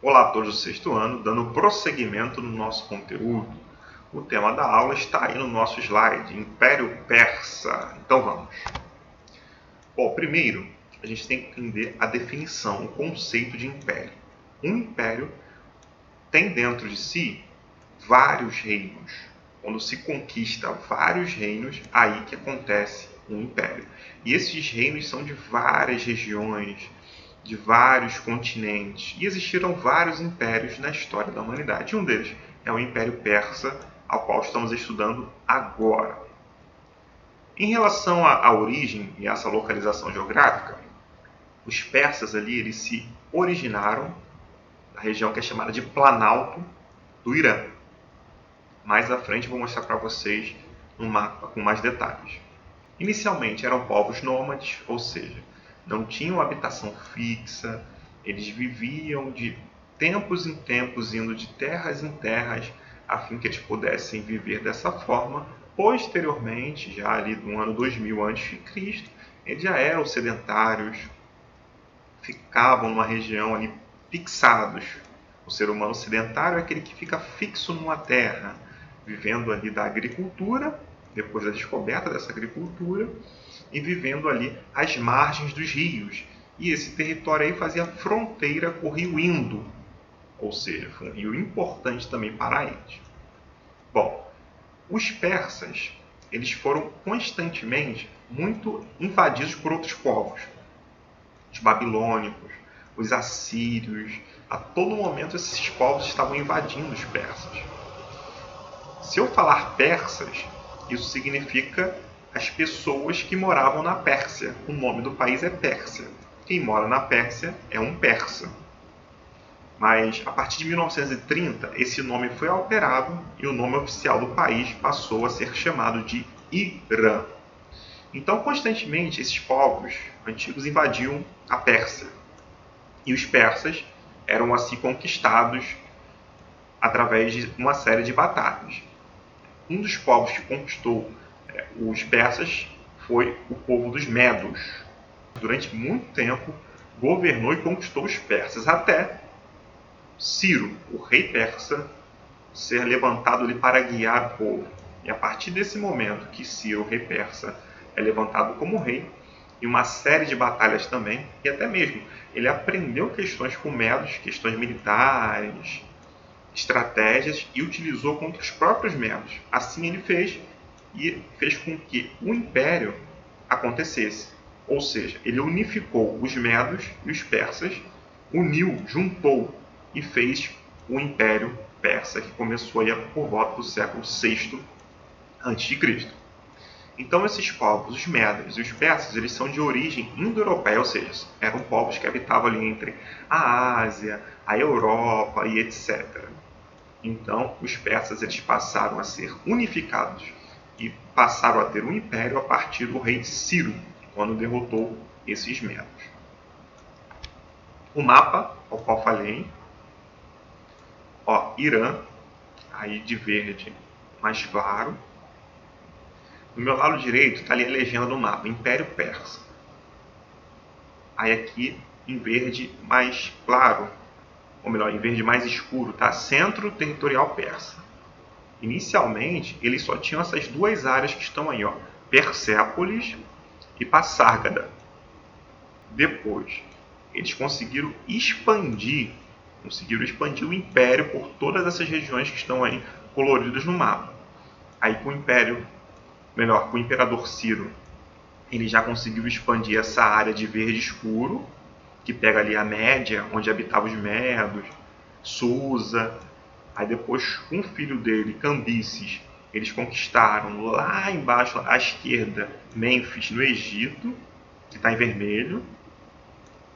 Olá a todos do sexto ano, dando prosseguimento no nosso conteúdo. O tema da aula está aí no nosso slide, Império Persa. Então vamos. Bom, primeiro a gente tem que entender a definição, o conceito de império. Um império tem dentro de si vários reinos. Quando se conquista vários reinos, aí que acontece um império. E esses reinos são de várias regiões, de vários continentes. E existiram vários impérios na história da humanidade. Um deles é o Império Persa, ao qual estamos estudando agora. Em relação à origem e essa localização geográfica, os persas ali eles se originaram na região que é chamada de Planalto do Irã. Mais à frente eu vou mostrar para vocês um mapa com mais detalhes. Inicialmente eram povos nômades, ou seja, não tinham habitação fixa, eles viviam de tempos em tempos indo de terras em terras a fim que eles pudessem viver dessa forma. Posteriormente, já ali no ano 2000 a.C., eles já eram sedentários, ficavam numa região ali fixados. O ser humano sedentário é aquele que fica fixo numa terra, vivendo ali da agricultura, depois da descoberta dessa agricultura, e vivendo ali às margens dos rios. E esse território aí fazia fronteira com o rio Indo, ou seja, foi um rio importante também para eles. Bom, os persas eles foram constantemente muito invadidos por outros povos. Os babilônicos, os assírios, a todo momento esses povos estavam invadindo os persas. Se eu falar persas, isso significa as pessoas que moravam na Pérsia. O nome do país é Pérsia. Quem mora na Pérsia é um persa. Mas a partir de 1930, esse nome foi alterado e o nome oficial do país passou a ser chamado de Irã. Então, constantemente, esses povos antigos invadiam a Pérsia. E os persas eram assim conquistados através de uma série de batalhas. Um dos povos que conquistou os persas foi o povo dos medos. Durante muito tempo, governou e conquistou os persas, até Ciro, o rei persa, ser levantado ali para guiar o povo. E a partir desse momento que Ciro, o rei persa, é levantado como rei, e uma série de batalhas também, e até mesmo ele aprendeu questões com medos, questões militares, estratégias, e utilizou contra os próprios medos. Assim ele fez, e fez com que o império acontecesse. Ou seja, ele unificou os medos e os persas, uniu, juntou e fez o Império Persa, que começou aí por volta do século VI a.C. Então esses povos, os medos e os persas, eles são de origem indo-europeia, ou seja, eram povos que habitavam ali entre a Ásia, a Europa e etc. Então os persas eles passaram a ser unificados e passaram a ter um império a partir do rei Ciro, quando derrotou esses medos. O mapa, ao qual falei, Irã, aí de verde mais claro. No meu lado direito está ali a legenda do mapa, Império Persa. Aí aqui em verde mais claro, ou melhor, em verde mais escuro, está Centro Territorial Persa. Inicialmente, eles só tinham essas duas áreas que estão aí, Persépolis e Passárgada. Depois, eles conseguiram expandir o império por todas essas regiões que estão aí coloridas no mapa. Aí com o imperador Ciro, ele já conseguiu expandir essa área de verde escuro, que pega ali a Média, onde habitavam os medos, Susa. Aí depois, com o filho dele, Cambises, eles conquistaram lá embaixo à esquerda Mênfis, no Egito, que está em vermelho.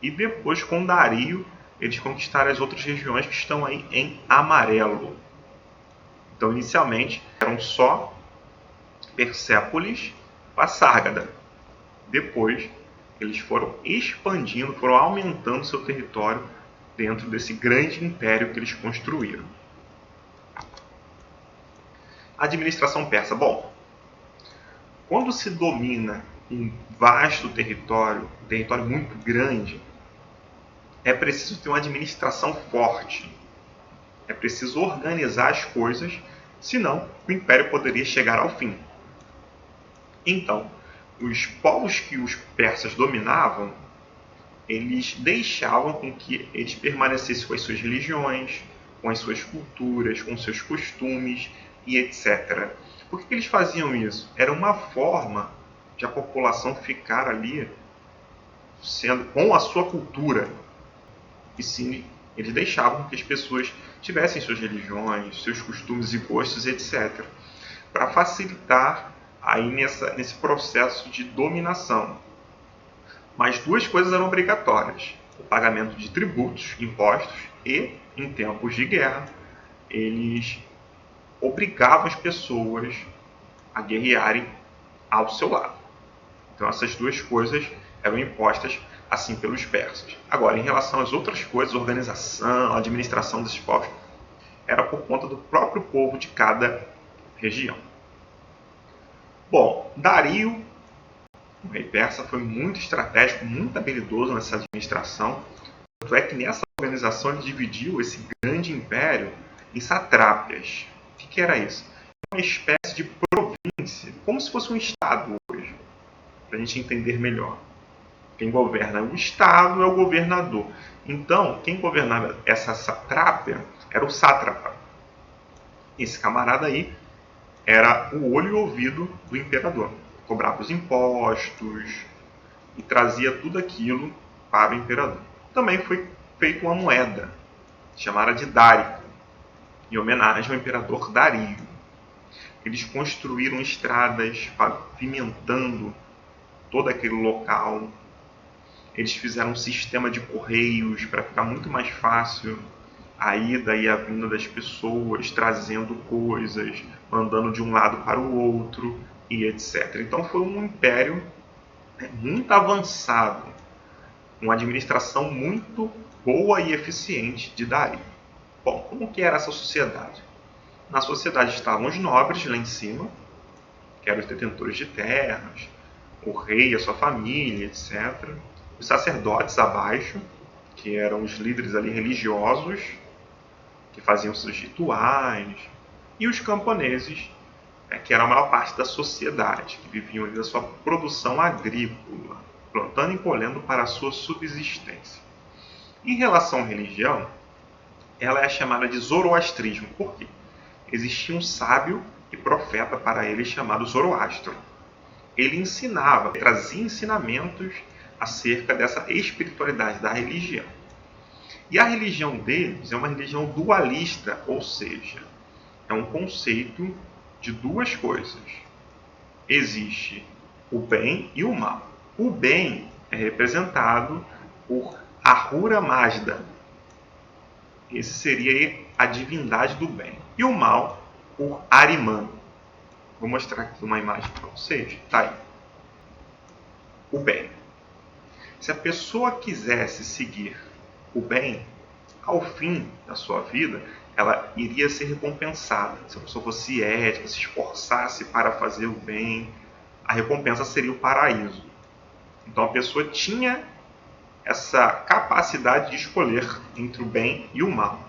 E depois, com Dario, eles conquistaram as outras regiões que estão aí em amarelo. Então, inicialmente, eram só Persépolis, Passárgada. Depois, eles foram expandindo, foram aumentando seu território dentro desse grande império que eles construíram. Administração persa. Bom, quando se domina um vasto território, muito grande, é preciso ter uma administração forte. É preciso organizar as coisas, senão o império poderia chegar ao fim. Então, os povos que os persas dominavam, eles deixavam com que eles permanecessem com as suas religiões, com as suas culturas, com seus costumes e etc. Por que eles faziam isso? Era uma forma de a população ficar ali sendo com a sua cultura. E sim, eles deixavam que as pessoas tivessem suas religiões, seus costumes e gostos, etc. Para facilitar aí nesse processo de dominação. Mas duas coisas eram obrigatórias: o pagamento de tributos, impostos, e, em tempos de guerra, eles obrigavam as pessoas a guerrearem ao seu lado. Então essas duas coisas eram impostas assim pelos persas. Agora, em relação às outras coisas, organização, administração desses povos, era por conta do próprio povo de cada região. Bom, Dario, o rei persa, foi muito estratégico, muito habilidoso nessa administração. Tanto é que nessa organização ele dividiu esse grande império em satrápias. O que era isso? Uma espécie de província, como se fosse um estado hoje, para a gente entender melhor. Quem governa o estado é o governador. Então, quem governava essa satrápia era o sátrapa. Esse camarada aí era o olho e o ouvido do imperador. Cobrava os impostos e trazia tudo aquilo para o imperador. Também foi feita uma moeda, chamada de dárico, em homenagem ao imperador Dario. Eles construíram estradas pavimentando todo aquele local. Eles fizeram um sistema de correios para ficar muito mais fácil a ida e a vinda das pessoas, trazendo coisas, mandando de um lado para o outro e etc. Então foi um império muito avançado, uma administração muito boa e eficiente de Dario. Bom, como que era essa sociedade? Na sociedade estavam os nobres lá em cima, que eram os detentores de terras, o rei, a sua família, etc. Os sacerdotes abaixo, que eram os líderes ali religiosos, que faziam seus rituais, e os camponeses, que era a maior parte da sociedade, que viviam ali da sua produção agrícola, plantando e colhendo para a sua subsistência. Em relação à religião, ela é chamada de zoroastrismo. Por quê? Existia um sábio e profeta para ele chamado Zoroastro. Ele ensinava, trazia ensinamentos acerca dessa espiritualidade da religião. E a religião deles é uma religião dualista, ou seja, é um conceito de duas coisas. Existe o bem e o mal. O bem é representado por Ahura Mazda. Esse seria a divindade do bem. E o mal por Ahriman. Vou mostrar aqui uma imagem para vocês. Tá aí. O bem. Se a pessoa quisesse seguir o bem, ao fim da sua vida, ela iria ser recompensada. Se a pessoa fosse ética, se esforçasse para fazer o bem, a recompensa seria o paraíso. Então a pessoa tinha essa capacidade de escolher entre o bem e o mal.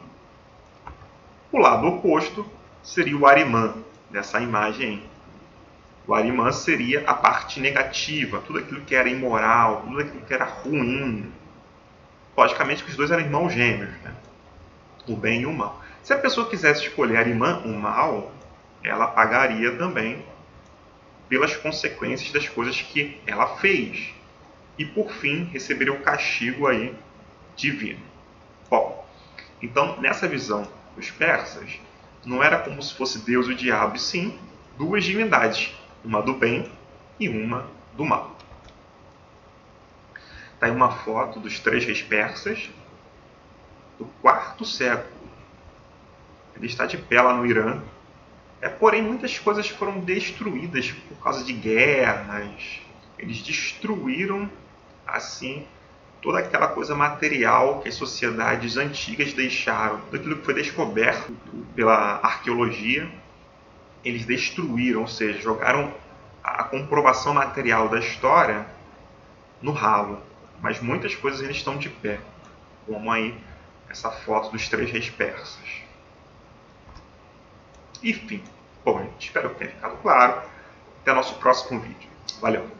O lado oposto seria o Ahriman, dessa imagem aí. O Ahriman seria a parte negativa, tudo aquilo que era imoral, tudo aquilo que era ruim. Logicamente que os dois eram irmãos gêmeos, né? O bem e o mal. Se a pessoa quisesse escolher Ahriman, o mal, ela pagaria também pelas consequências das coisas que ela fez. E por fim, receberia o castigo aí divino. Bom, então nessa visão dos persas, não era como se fosse Deus e o diabo, e sim duas divindades, uma do bem e uma do mal. Está aí uma foto dos 3 reis persas do 4º século. Ele está de pé lá no Irã. Porém, muitas coisas foram destruídas por causa de guerras. Eles destruíram, assim, toda aquela coisa material que as sociedades antigas deixaram. Tudo aquilo que foi descoberto pela arqueologia, eles destruíram, ou seja, jogaram a comprovação material da história no ralo. Mas muitas coisas ainda estão de pé. como aí essa foto dos 3 reis persas. Enfim, bom, gente, espero que tenha ficado claro. Até nosso próximo vídeo. Valeu!